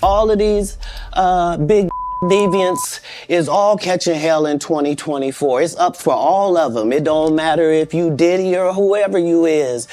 All of these big deviants is all catching hell in 2024. It's up for all of them. It don't matter if you Diddy or whoever you is.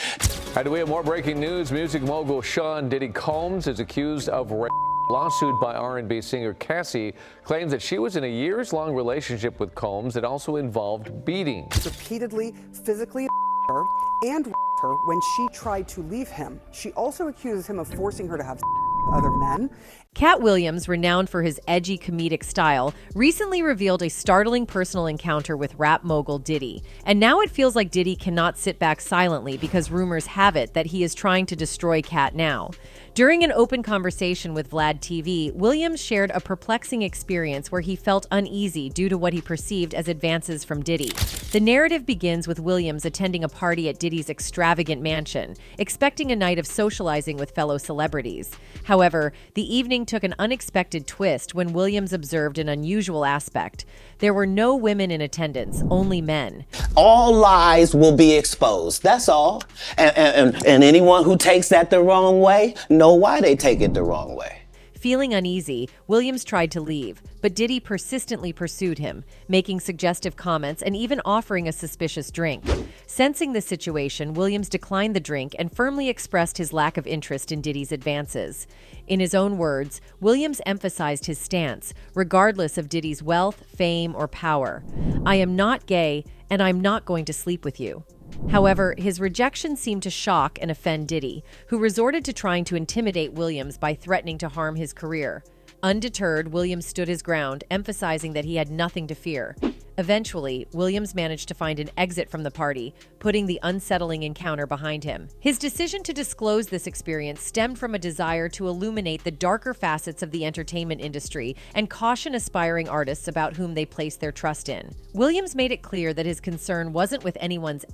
And we have more breaking news. Music mogul Sean Diddy Combs is accused of rape. Lawsuit by R&B singer Cassie claims that she was in a years-long relationship with Combs that also involved beating. Repeatedly physically her and her when she tried to leave him. She also accuses him of forcing her to have with other men. Katt Williams, renowned for his edgy comedic style, recently revealed a startling personal encounter with rap mogul Diddy. And now it feels like Diddy cannot sit back silently because rumors have it that he is trying to destroy Katt now. During an open conversation with Vlad TV, Williams shared a perplexing experience where he felt uneasy due to what he perceived as advances from Diddy. The narrative begins with Williams attending a party at Diddy's extravagant mansion, expecting a night of socializing with fellow celebrities. However, the evening took an unexpected twist when Williams observed an unusual aspect. There were no women in attendance, only men. All lies will be exposed. That's all. And anyone who takes that the wrong way, know why they take it the wrong way. Feeling uneasy, Williams tried to leave, but Diddy persistently pursued him, making suggestive comments and even offering a suspicious drink. Sensing the situation, Williams declined the drink and firmly expressed his lack of interest in Diddy's advances. In his own words, Williams emphasized his stance, regardless of Diddy's wealth, fame, or power. "I am not gay, and I'm not going to sleep with you." However, his rejection seemed to shock and offend Diddy, who resorted to trying to intimidate Williams by threatening to harm his career. Undeterred, Williams stood his ground, emphasizing that he had nothing to fear. Eventually, Williams managed to find an exit from the party, putting the unsettling encounter behind him. His decision to disclose this experience stemmed from a desire to illuminate the darker facets of the entertainment industry and caution aspiring artists about whom they place their trust in. Williams made it clear that his concern wasn't with anyone's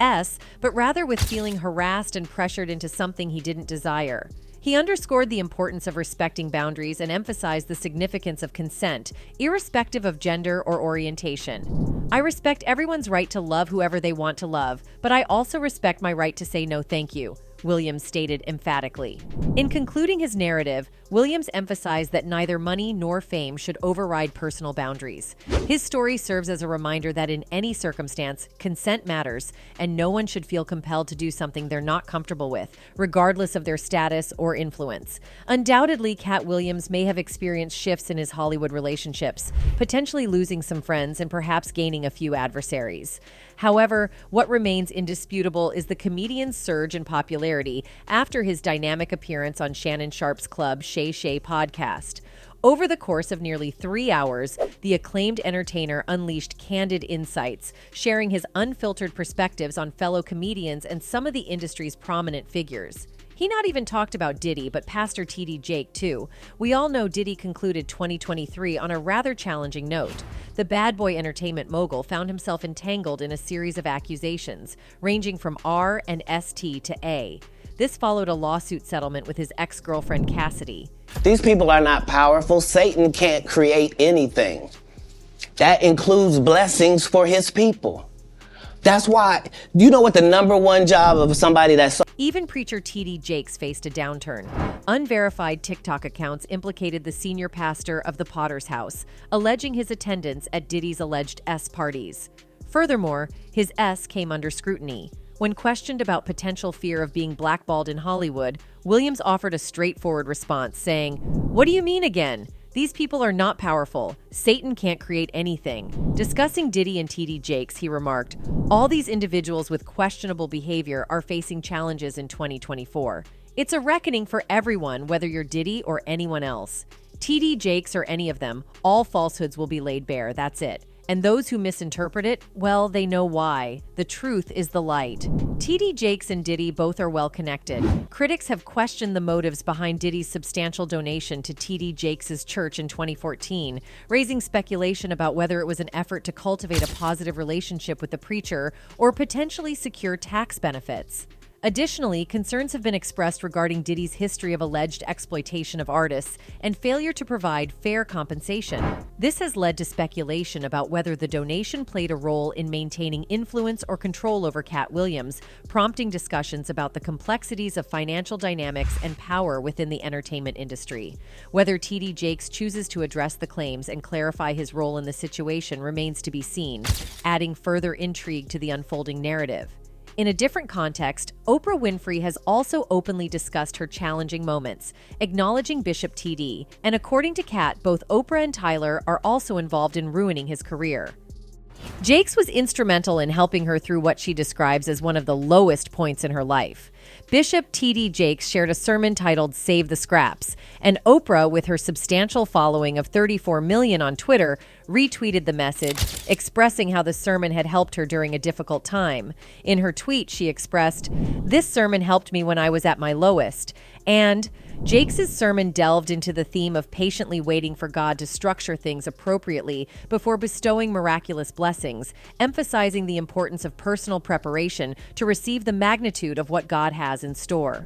but rather with feeling harassed and pressured into something he didn't desire. He underscored the importance of respecting boundaries and emphasized the significance of consent, irrespective of gender or orientation. "I respect everyone's right to love whoever they want to love, but I also respect my right to say no thank you," Williams stated emphatically. In concluding his narrative, Williams emphasized that neither money nor fame should override personal boundaries. His story serves as a reminder that in any circumstance, consent matters, and no one should feel compelled to do something they're not comfortable with, regardless of their status or influence. Undoubtedly, Katt Williams may have experienced shifts in his Hollywood relationships, potentially losing some friends and perhaps gaining a few adversaries. However, what remains indisputable is the comedian's surge in popularity after his dynamic appearance on Shannon Sharpe's Club Shay Shay podcast. Over the course of nearly 3 hours, the acclaimed entertainer unleashed candid insights, sharing his unfiltered perspectives on fellow comedians and some of the industry's prominent figures. He not even talked about Diddy, but Pastor T.D. Jake, too. We all know Diddy concluded 2023 on a rather challenging note. The bad boy entertainment mogul found himself entangled in a series of accusations, ranging from R and ST to A. This followed a lawsuit settlement with his ex-girlfriend Cassidy. These people are not powerful. Satan can't create anything. That includes blessings for his people. That's why, you know what the number one job of somebody that's... Even preacher T.D. Jakes faced a downturn. Unverified TikTok accounts implicated the senior pastor of the Potter's House, alleging his attendance at Diddy's alleged parties. Furthermore, his came under scrutiny. When questioned about potential fear of being blackballed in Hollywood, Williams offered a straightforward response, saying, "What do you mean again? These people are not powerful. Satan can't create anything." Discussing Diddy and T.D. Jakes, he remarked, "All these individuals with questionable behavior are facing challenges in 2024. It's a reckoning for everyone, whether you're Diddy or anyone else. T.D. Jakes or any of them, all falsehoods will be laid bare, that's it. And those who misinterpret it, well, they know why. The truth is the light." T.D. Jakes and Diddy both are well connected. Critics have questioned the motives behind Diddy's substantial donation to T.D. Jakes' church in 2014, raising speculation about whether it was an effort to cultivate a positive relationship with the preacher or potentially secure tax benefits. Additionally, concerns have been expressed regarding Diddy's history of alleged exploitation of artists and failure to provide fair compensation. This has led to speculation about whether the donation played a role in maintaining influence or control over Katt Williams, prompting discussions about the complexities of financial dynamics and power within the entertainment industry. Whether TD Jakes chooses to address the claims and clarify his role in the situation remains to be seen, adding further intrigue to the unfolding narrative. In a different context, Oprah Winfrey has also openly discussed her challenging moments, acknowledging Bishop TD, and according to Katt, both Oprah and Tyler are also involved in ruining his career. Jakes was instrumental in helping her through what she describes as one of the lowest points in her life. Bishop T.D. Jakes shared a sermon titled Save the Scraps, and Oprah, with her substantial following of 34 million on Twitter, retweeted the message, expressing how the sermon had helped her during a difficult time. In her tweet, she expressed, "This sermon helped me when I was at my lowest," and Jakes' sermon delved into the theme of patiently waiting for God to structure things appropriately before bestowing miraculous blessings, emphasizing the importance of personal preparation to receive the magnitude of what God has in store.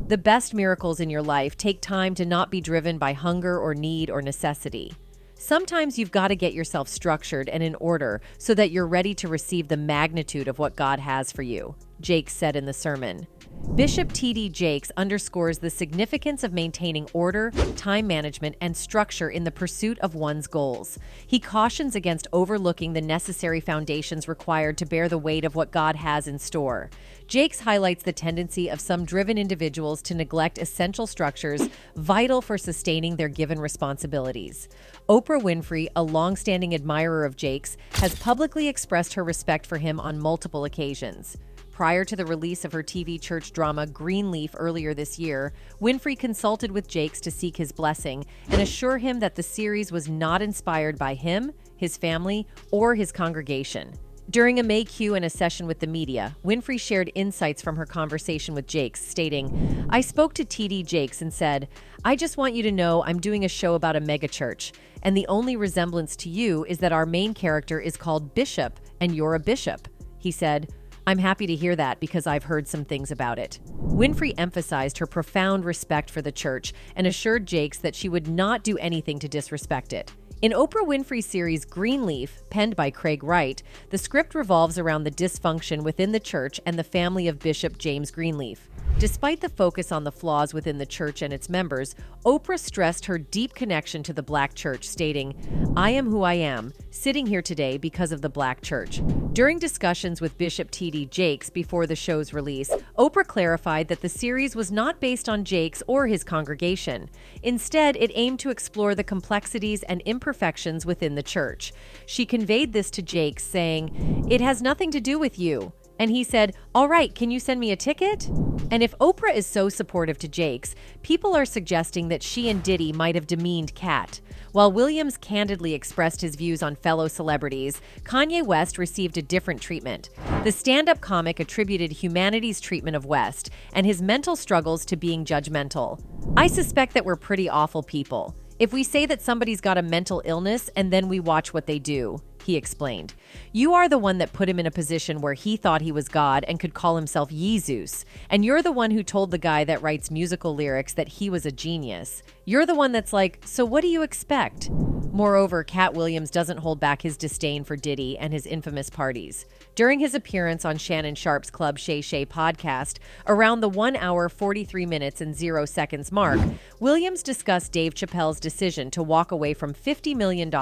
The best miracles in your life take time to not be driven by hunger or need or necessity. Sometimes you've got to get yourself structured and in order so that you're ready to receive the magnitude of what God has for you, Jakes said in the sermon. Bishop T.D. Jakes underscores the significance of maintaining order, time management, and structure in the pursuit of one's goals. He cautions against overlooking the necessary foundations required to bear the weight of what God has in store. Jakes highlights the tendency of some driven individuals to neglect essential structures vital for sustaining their given responsibilities. Oprah Winfrey, a long-standing admirer of Jakes, has publicly expressed her respect for him on multiple occasions. Prior to the release of her TV church drama Greenleaf earlier this year, Winfrey consulted with Jakes to seek his blessing and assure him that the series was not inspired by him, his family, or his congregation. During a May Q and a session with the media, Winfrey shared insights from her conversation with Jakes, stating, "I spoke to TD Jakes and said, I just want you to know I'm doing a show about a megachurch, and the only resemblance to you is that our main character is called Bishop, and you're a bishop." He said, "I'm happy to hear that because I've heard some things about it." Winfrey emphasized her profound respect for the church and assured Jakes that she would not do anything to disrespect it. In Oprah Winfrey's series Greenleaf, penned by Craig Wright, the script revolves around the dysfunction within the church and the family of Bishop James Greenleaf. Despite the focus on the flaws within the church and its members, Oprah stressed her deep connection to the Black church, stating, "I am who I am, sitting here today because of the Black church." During discussions with Bishop T.D. Jakes before the show's release, Oprah clarified that the series was not based on Jakes or his congregation. Instead, it aimed to explore the complexities and imperfections within the church. She conveyed this to Jakes, saying, "It has nothing to do with you." And he said, "All right, can you send me a ticket?" And if Oprah is so supportive to Jakes, people are suggesting that she and Diddy might have demeaned Katt. While Williams candidly expressed his views on fellow celebrities, Kanye West received a different treatment. The stand-up comic attributed humanity's treatment of West and his mental struggles to being judgmental. "I suspect that we're pretty awful people. If we say that somebody's got a mental illness and then we watch what they do," he explained. "You are the one that put him in a position where he thought he was God and could call himself Yeezus. And you're the one who told the guy that writes musical lyrics that he was a genius. You're the one that's like, so what do you expect?" Moreover, Katt Williams doesn't hold back his disdain for Diddy and his infamous parties. During his appearance on Shannon Sharpe's Club Shay Shay podcast, around the 1 hour, 43 minutes, and 0 seconds mark, Williams discussed Dave Chappelle's decision to walk away from $50 million,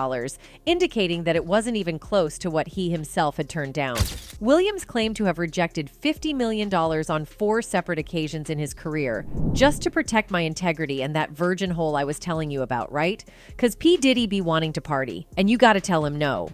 indicating that it wasn't even close to what he himself had turned down. Williams claimed to have rejected $50 million on 4 separate occasions in his career, just to protect my integrity and that virgin hole I was telling you about, right? 'Cause P. Diddy be wanting to party, and you gotta tell him no.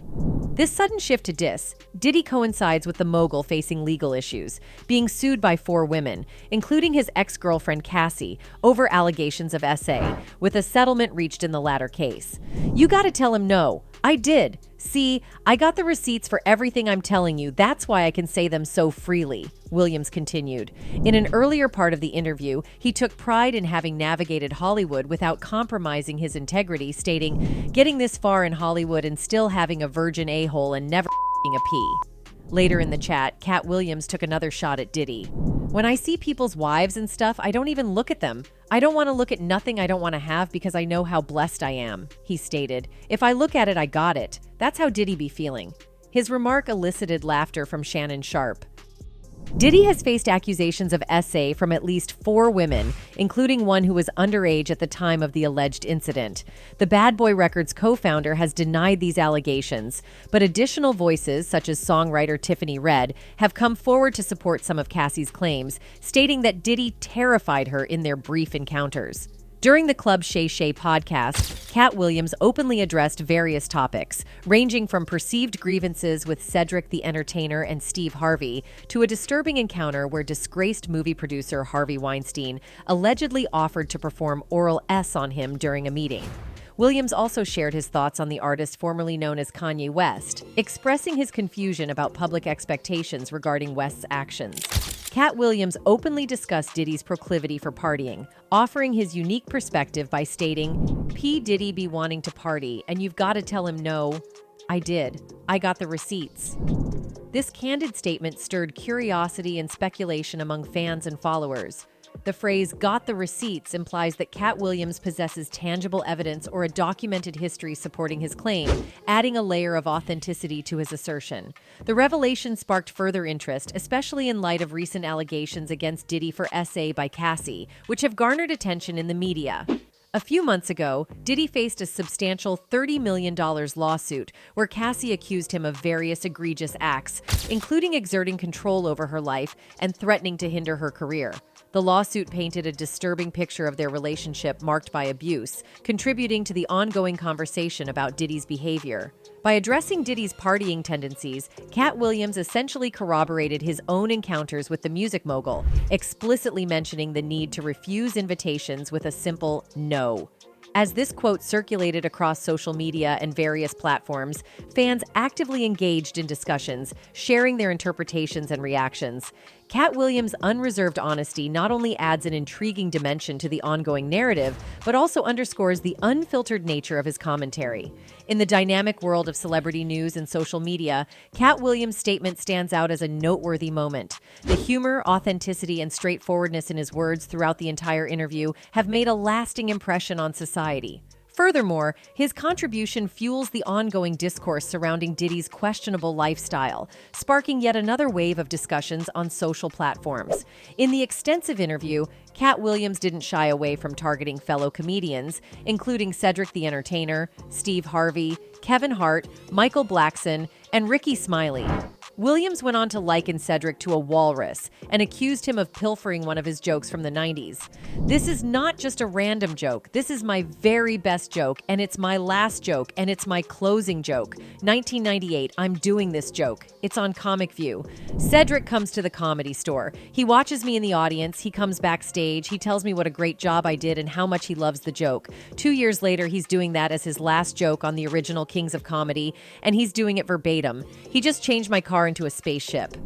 This sudden shift to diss, Diddy coincides with the mogul facing legal issues, being sued by 4 women, including his ex-girlfriend Cassie, over allegations of SA, with a settlement reached in the latter case. "You gotta tell him no. I did. See, I got the receipts for everything I'm telling you. That's why I can say them so freely," Williams continued. In an earlier part of the interview, he took pride in having navigated Hollywood without compromising his integrity, stating, "Getting this far in Hollywood and still having a virgin a-hole and never a pee." Later in the chat, Katt Williams took another shot at Diddy. When I see people's wives and stuff, I don't even look at them. I don't want to look at nothing I don't want to have because I know how blessed I am, he stated. If I look at it, I got it. That's how Diddy be feeling. His remark elicited laughter from Shannon Sharp. Diddy has faced accusations of SA from at least 4 women, including one who was underage at the time of the alleged incident. The Bad Boy Records co-founder has denied these allegations, but additional voices, such as songwriter Tiffany Haddish, have come forward to support some of Cassie's claims, stating that Diddy terrified her in their brief encounters. During the Club Shay Shay podcast, Katt Williams openly addressed various topics, ranging from perceived grievances with Cedric the Entertainer and Steve Harvey to a disturbing encounter where disgraced movie producer Harvey Weinstein allegedly offered to perform oral S on him during a meeting. Williams also shared his thoughts on the artist formerly known as Kanye West, expressing his confusion about public expectations regarding West's actions. Katt Williams openly discussed Diddy's proclivity for partying, offering his unique perspective by stating, "P. Diddy be wanting to party, and you've got to tell him no. I did. I got the receipts." This candid statement stirred curiosity and speculation among fans and followers. The phrase "got the receipts" implies that Katt Williams possesses tangible evidence or a documented history supporting his claim, adding a layer of authenticity to his assertion. The revelation sparked further interest, especially in light of recent allegations against Diddy for SA by Cassie, which have garnered attention in the media. A few months ago, Diddy faced a substantial $30 million lawsuit where Cassie accused him of various egregious acts, including exerting control over her life and threatening to hinder her career. The lawsuit painted a disturbing picture of their relationship marked by abuse, contributing to the ongoing conversation about Diddy's behavior. By addressing Diddy's partying tendencies, Katt Williams essentially corroborated his own encounters with the music mogul, explicitly mentioning the need to refuse invitations with a simple no. As this quote circulated across social media and various platforms, fans actively engaged in discussions, sharing their interpretations and reactions. Katt Williams' unreserved honesty not only adds an intriguing dimension to the ongoing narrative, but also underscores the unfiltered nature of his commentary. In the dynamic world of celebrity news and social media, Katt Williams' statement stands out as a noteworthy moment. The humor, authenticity, and straightforwardness in his words throughout the entire interview have made a lasting impression on society. Furthermore, his contribution fuels the ongoing discourse surrounding Diddy's questionable lifestyle, sparking yet another wave of discussions on social platforms. In the extensive interview, Katt Williams didn't shy away from targeting fellow comedians, including Cedric the Entertainer, Steve Harvey, Kevin Hart, Michael Blackson, and Ricky Smiley. Williams went on to liken Cedric to a walrus and accused him of pilfering one of his jokes from the 90s. "This is not just a random joke. This is my very best joke, and it's my last joke, and it's my closing joke. 1998, I'm doing this joke. It's on Comic View." Cedric comes to the Comedy Store. He watches me in the audience. He comes backstage. He tells me what a great job I did and how much he loves the joke. 2 years later, he's doing that as his last joke on the original Kings of Comedy, and he's doing it verbatim. He just changed my car into a spaceship.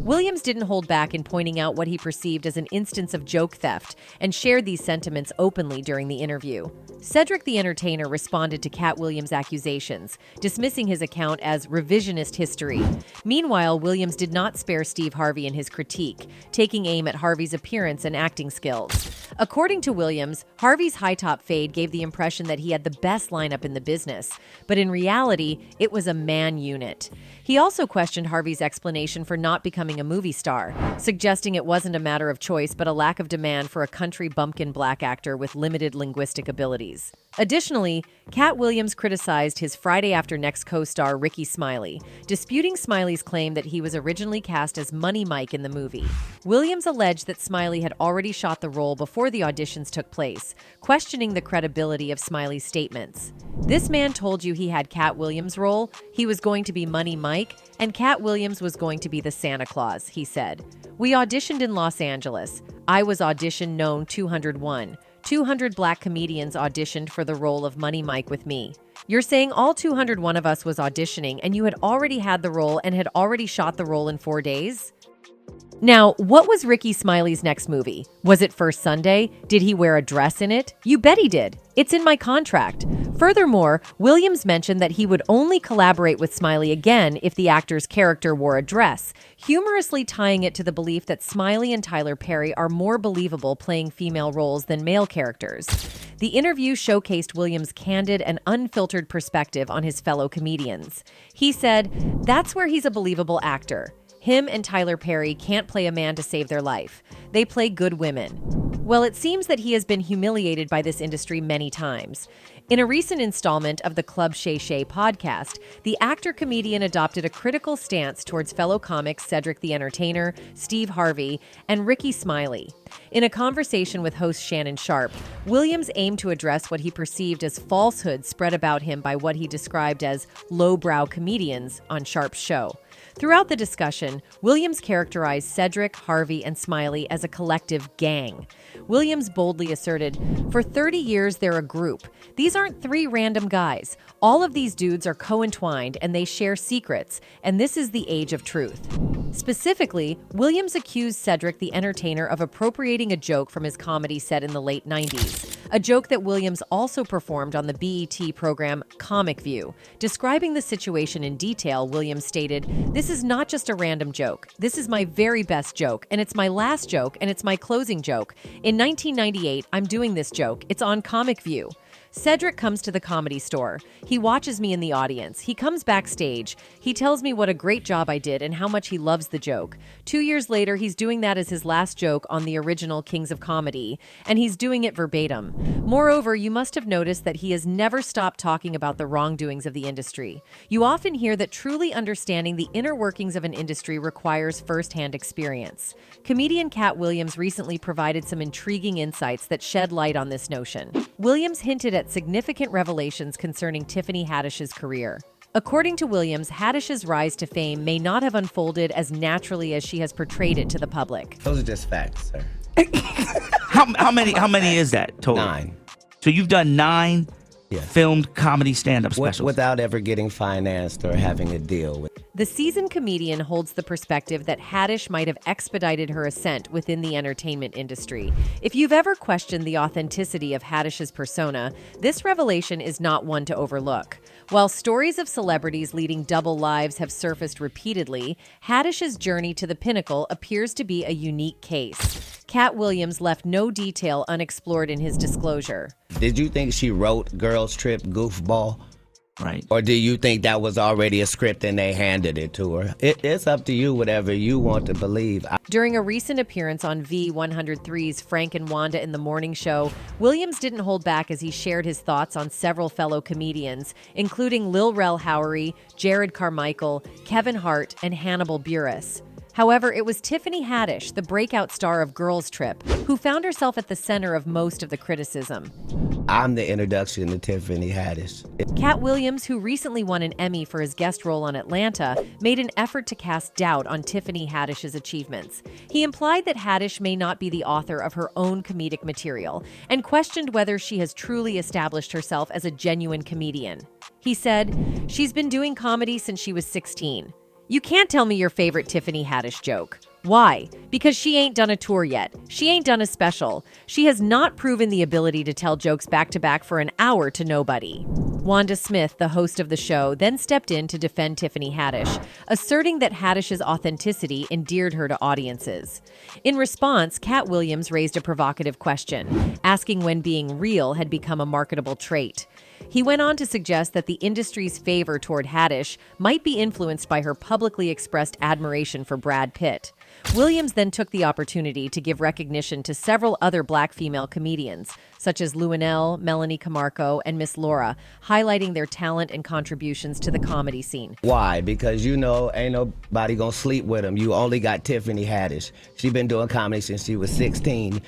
Williams didn't hold back in pointing out what he perceived as an instance of joke theft and shared these sentiments openly during the interview. Cedric the Entertainer responded to Katt Williams' accusations, dismissing his account as revisionist history. Meanwhile, Williams did not spare Steve Harvey in his critique, taking aim at Harvey's appearance and acting skills. According to Williams, Harvey's high-top fade gave the impression that he had the best lineup in the business, but in reality, it was a man unit. He also questioned Harvey's explanation for not becoming a movie star, suggesting it wasn't a matter of choice but a lack of demand for a country bumpkin black actor with limited linguistic abilities. Additionally, Katt Williams criticized his Friday After Next co-star Ricky Smiley, disputing Smiley's claim that he was originally cast as Money Mike in the movie. Williams alleged that Smiley had already shot the role before the auditions took place, questioning the credibility of Smiley's statements. "This man told you he had Katt Williams' role, he was going to be Money Mike, and Katt Williams was going to be the Santa Claus," he said. "We auditioned in Los Angeles. I was audition known 201. 200 black comedians auditioned for the role of Money Mike with me. You're saying all 201 of us was auditioning and you had already had the role and had already shot the role in 4 days?" Now, what was Ricky Smiley's next movie? Was it First Sunday? Did he wear a dress in it? You bet he did. It's in my contract. Furthermore, Williams mentioned that he would only collaborate with Smiley again if the actor's character wore a dress, humorously tying it to the belief that Smiley and Tyler Perry are more believable playing female roles than male characters. The interview showcased Williams' candid and unfiltered perspective on his fellow comedians. He said, "That's where he's a believable actor. Him and Tyler Perry can't play a man to save their life. They play good women." Well, it seems that he has been humiliated by this industry many times. In a recent installment of the Club Shay Shay podcast, the actor-comedian adopted a critical stance towards fellow comics Cedric the Entertainer, Steve Harvey, and Ricky Smiley. In a conversation with host Shannon Sharp, Williams aimed to address what he perceived as falsehoods spread about him by what he described as lowbrow comedians on Sharp's show. Throughout the discussion, Williams characterized Cedric, Harvey, and Smiley as a collective gang. Williams boldly asserted, "For 30 years, they're a group. These aren't three random guys. All of these dudes are co-entwined and they share secrets, and this is the age of truth." Specifically, Williams accused Cedric the Entertainer of appropriating a joke from his comedy set in the late 90s, a joke that Williams also performed on the BET program Comic View. Describing the situation in detail, Williams stated, "This is not just a random joke. This is my very best joke, and it's my last joke, and it's my closing joke. In 1998, I'm doing this joke. It's on Comic View." Cedric comes to the Comedy Store. He watches me in the audience. He comes backstage. He tells me what a great job I did and how much he loves the joke. 2 years later, he's doing that as his last joke on the original Kings of Comedy, and he's doing it verbatim. Moreover, you must have noticed that he has never stopped talking about the wrongdoings of the industry. You often hear that truly understanding the inner workings of an industry requires first-hand experience. Comedian Katt Williams recently provided some intriguing insights that shed light on this notion. Williams hinted at significant revelations concerning Tiffany Haddish's career. According to Williams, Haddish's rise to fame may not have unfolded as naturally as she has portrayed it to the public. Those are just facts, sir. How many is that total? 9. So you've done 9 Yeah. filmed comedy stand-up specials. Without ever getting financed or having a deal with. The seasoned comedian holds the perspective that Haddish might have expedited her ascent within the entertainment industry. If you've ever questioned the authenticity of Haddish's persona, this revelation is not one to overlook. While stories of celebrities leading double lives have surfaced repeatedly, Haddish's journey to the pinnacle appears to be a unique case. Katt Williams left no detail unexplored in his disclosure. Did you think she wrote Girls Trip Goofball? Right. Or do you think that was already a script and they handed it to her? It's up to you, whatever you want to believe. During a recent appearance on V103's Frank and Wanda in the Morning Show, Williams didn't hold back as he shared his thoughts on several fellow comedians, including Lil Rel Howery, Jared Carmichael, Kevin Hart, and Hannibal Buress. However, it was Tiffany Haddish, the breakout star of Girls Trip, who found herself at the center of most of the criticism. I'm the introduction to Tiffany Haddish. Katt Williams, who recently won an Emmy for his guest role on Atlanta, made an effort to cast doubt on Tiffany Haddish's achievements. He implied that Haddish may not be the author of her own comedic material and questioned whether she has truly established herself as a genuine comedian. He said, "She's been doing comedy since she was 16. You can't tell me your favorite Tiffany Haddish joke. Why? Because she ain't done a tour yet. She ain't done a special. She has not proven the ability to tell jokes back-to-back for an hour to nobody." Wanda Smith, the host of the show, then stepped in to defend Tiffany Haddish, asserting that Haddish's authenticity endeared her to audiences. In response, Katt Williams raised a provocative question, asking when being real had become a marketable trait. He went on to suggest that the industry's favor toward Haddish might be influenced by her publicly expressed admiration for Brad Pitt. Williams then took the opportunity to give recognition to several other black female comedians, such as Luanell, Melanie Camarco, and Miss Laura, highlighting their talent and contributions to the comedy scene. Why? Because ain't nobody gonna sleep with them. You only got Tiffany Haddish. She been doing comedy since she was 16.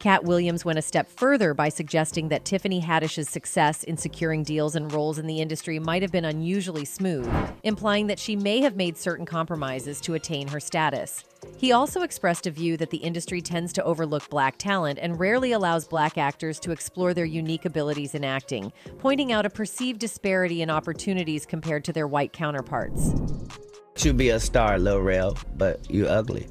Katt Williams went a step further by suggesting that Tiffany Haddish's success in securing deals and roles in the industry might have been unusually smooth, implying that she may have made certain compromises to attain her status. He also expressed a view that the industry tends to overlook black talent and rarely allows black actors to explore their unique abilities in acting, pointing out a perceived disparity in opportunities compared to their white counterparts. You be a star, Lil Rel, but you ugly.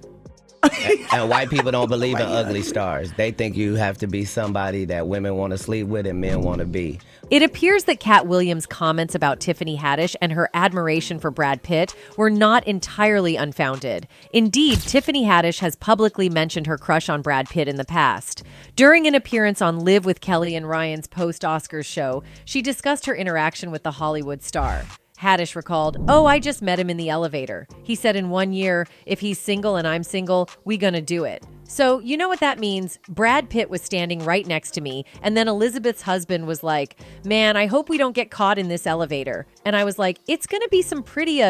And white people don't believe in ugly stars. They think you have to be somebody that women want to sleep with and men want to be. It appears that Katt Williams' comments about Tiffany Haddish and her admiration for Brad Pitt were not entirely unfounded. Indeed, Tiffany Haddish has publicly mentioned her crush on Brad Pitt in the past. During an appearance on Live with Kelly and Ryan's post-Oscars show, she discussed her interaction with the Hollywood star. Haddish recalled, "Oh, I just met him in the elevator. He said in 1 year, if he's single and I'm single, we gonna do it." So, you know what that means? Brad Pitt was standing right next to me, and then Elizabeth's husband was like, "Man, I hope we don't get caught in this elevator." And I was like, "It's gonna be some pretty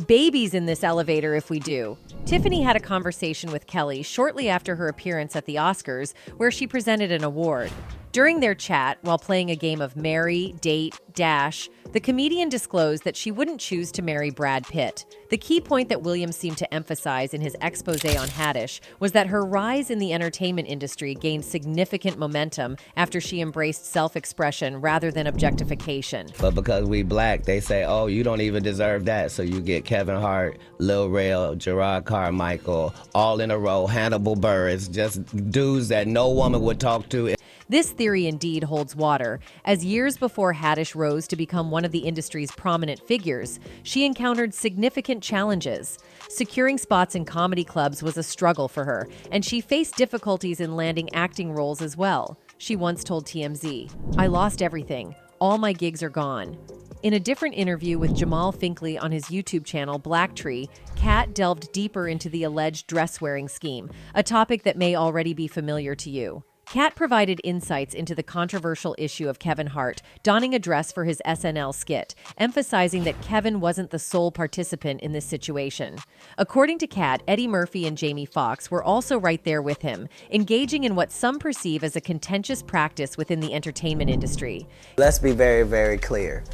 babies in this elevator if we do." Tiffany had a conversation with Kelly shortly after her appearance at the Oscars, where she presented an award. During their chat, while playing a game of Marry, Date, Dash, the comedian disclosed that she wouldn't choose to marry Brad Pitt. The key point that Williams seemed to emphasize in his expose on Haddish was that her rise in the entertainment industry gained significant momentum after she embraced self-expression rather than objectification. But because we black, they say, "Oh, you don't even deserve that." So you get Kevin Hart, Lil Rel, Gerard Carmichael, all in a row, Hannibal Buress, just dudes that no woman would talk to. This theory indeed holds water, as years before Haddish rose to become one of the industry's prominent figures, she encountered significant challenges. Securing spots in comedy clubs was a struggle for her, and she faced difficulties in landing acting roles as well. She once told TMZ, "I lost everything. All my gigs are gone." In a different interview with Jamal Finkley on his YouTube channel, Blacktree, Katt delved deeper into the alleged dress-wearing scheme, a topic that may already be familiar to you. Katt provided insights into the controversial issue of Kevin Hart donning a dress for his SNL skit, emphasizing that Kevin wasn't the sole participant in this situation. According to Katt, Eddie Murphy and Jamie Foxx were also right there with him, engaging in what some perceive as a contentious practice within the entertainment industry. Let's be very, very clear.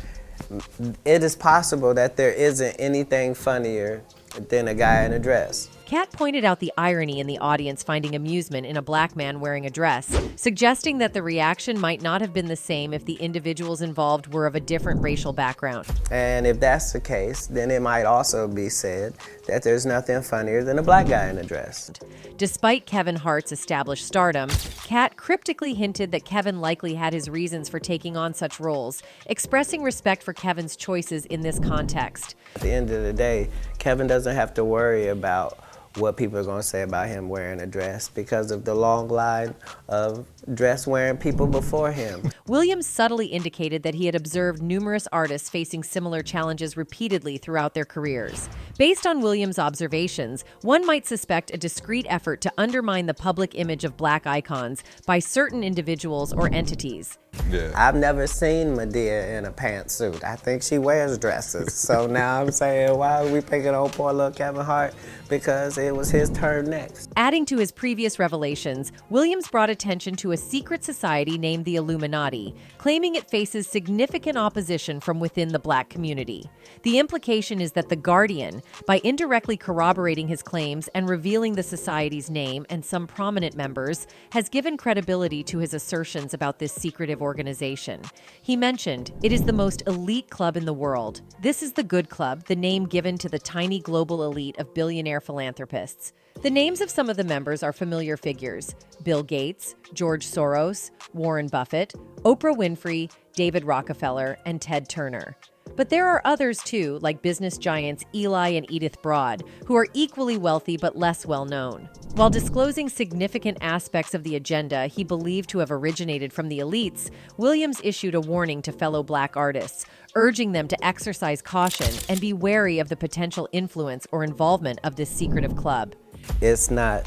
It is possible that there isn't anything funnier than a guy in a dress. Katt pointed out the irony in the audience finding amusement in a black man wearing a dress, suggesting that the reaction might not have been the same if the individuals involved were of a different racial background. And if that's the case, then it might also be said that there's nothing funnier than a black guy in a dress. Despite Kevin Hart's established stardom, Katt cryptically hinted that Kevin likely had his reasons for taking on such roles, expressing respect for Kevin's choices in this context. At the end of the day, Kevin doesn't have to worry about what people are going to say about him wearing a dress because of the long line of dress-wearing people before him. Williams subtly indicated that he had observed numerous artists facing similar challenges repeatedly throughout their careers. Based on Williams' observations, one might suspect a discreet effort to undermine the public image of black icons by certain individuals or entities. Yeah. I've never seen Madea in a pantsuit. I think she wears dresses. So now I'm saying, why are we picking on poor little Kevin Hart? Because it was his turn next. Adding to his previous revelations, Williams brought attention to a secret society named the Illuminati, claiming it faces significant opposition from within the black community. The implication is that the Guardian, by indirectly corroborating his claims and revealing the society's name and some prominent members, has given credibility to his assertions about this secretive organization. He mentioned, "It is the most elite club in the world. This is the Good Club, the name given to the tiny global elite of billionaire philanthropists." The names of some of the members are familiar figures: Bill Gates, George Soros, Warren Buffett, Oprah Winfrey, David Rockefeller, and Ted Turner. But there are others too, like business giants Eli and Edith Broad, who are equally wealthy but less well known. While disclosing significant aspects of the agenda he believed to have originated from the elites, Williams issued a warning to fellow black artists, urging them to exercise caution and be wary of the potential influence or involvement of this secretive club. It's not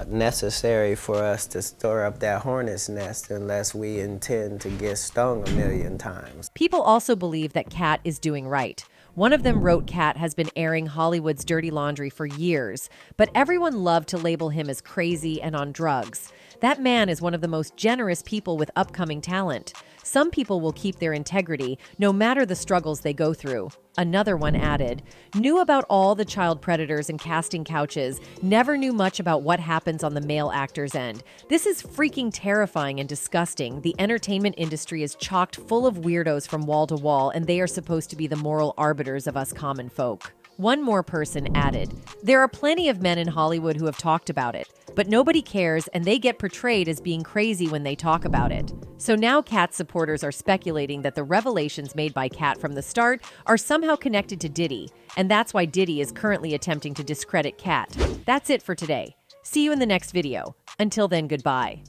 necessary for us to stir up that hornet's nest unless we intend to get stung a million times. People also believe that Katt is doing right. One of them wrote Katt has been airing Hollywood's dirty laundry for years, but everyone loved to label him as crazy and on drugs. That man is one of the most generous people with upcoming talent. Some people will keep their integrity, no matter the struggles they go through. Another one added, "Knew about all the child predators and casting couches, never knew much about what happens on the male actor's end. This is freaking terrifying and disgusting. The entertainment industry is chocked full of weirdos from wall to wall, and they are supposed to be the moral arbiters of us common folk." One more person added, "There are plenty of men in Hollywood who have talked about it, but nobody cares and they get portrayed as being crazy when they talk about it." So now Katt's supporters are speculating that the revelations made by Katt from the start are somehow connected to Diddy, and that's why Diddy is currently attempting to discredit Katt. That's it for today. See you in the next video. Until then, goodbye.